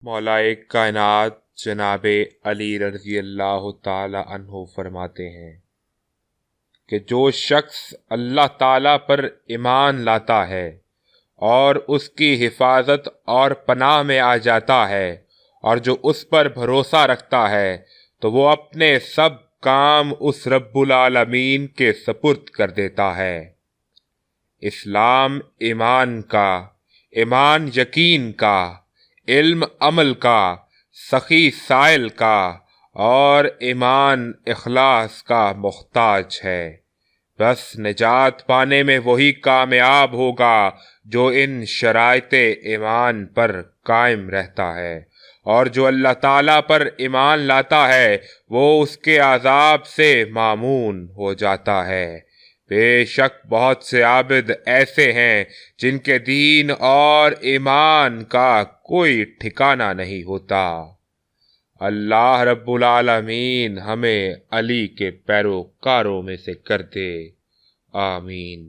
مولا کائنات جناب علی رضی اللہ تعالی عنہ فرماتے ہیں کہ جو شخص اللہ تعالی پر ایمان لاتا ہے اور اس کی حفاظت اور پناہ میں آ جاتا ہے اور جو اس پر بھروسہ رکھتا ہے تو وہ اپنے سب کام اس رب العالمین کے سپرد کر دیتا ہے۔ اسلام ایمان کا، ایمان یقین کا، علم عمل کا، سخی سائل کا اور ایمان اخلاص کا محتاج ہے۔ بس نجات پانے میں وہی کامیاب ہوگا جو ان شرائط ایمان پر قائم رہتا ہے، اور جو اللہ تعالیٰ پر ایمان لاتا ہے وہ اس کے عذاب سے مامون ہو جاتا ہے۔ بے شک بہت سے عابد ایسے ہیں جن کے دین اور ایمان کا کوئی ٹھکانہ نہیں ہوتا۔ اللہ رب العالمین ہمیں علی کے پیروکاروں میں سے کر دے، آمین۔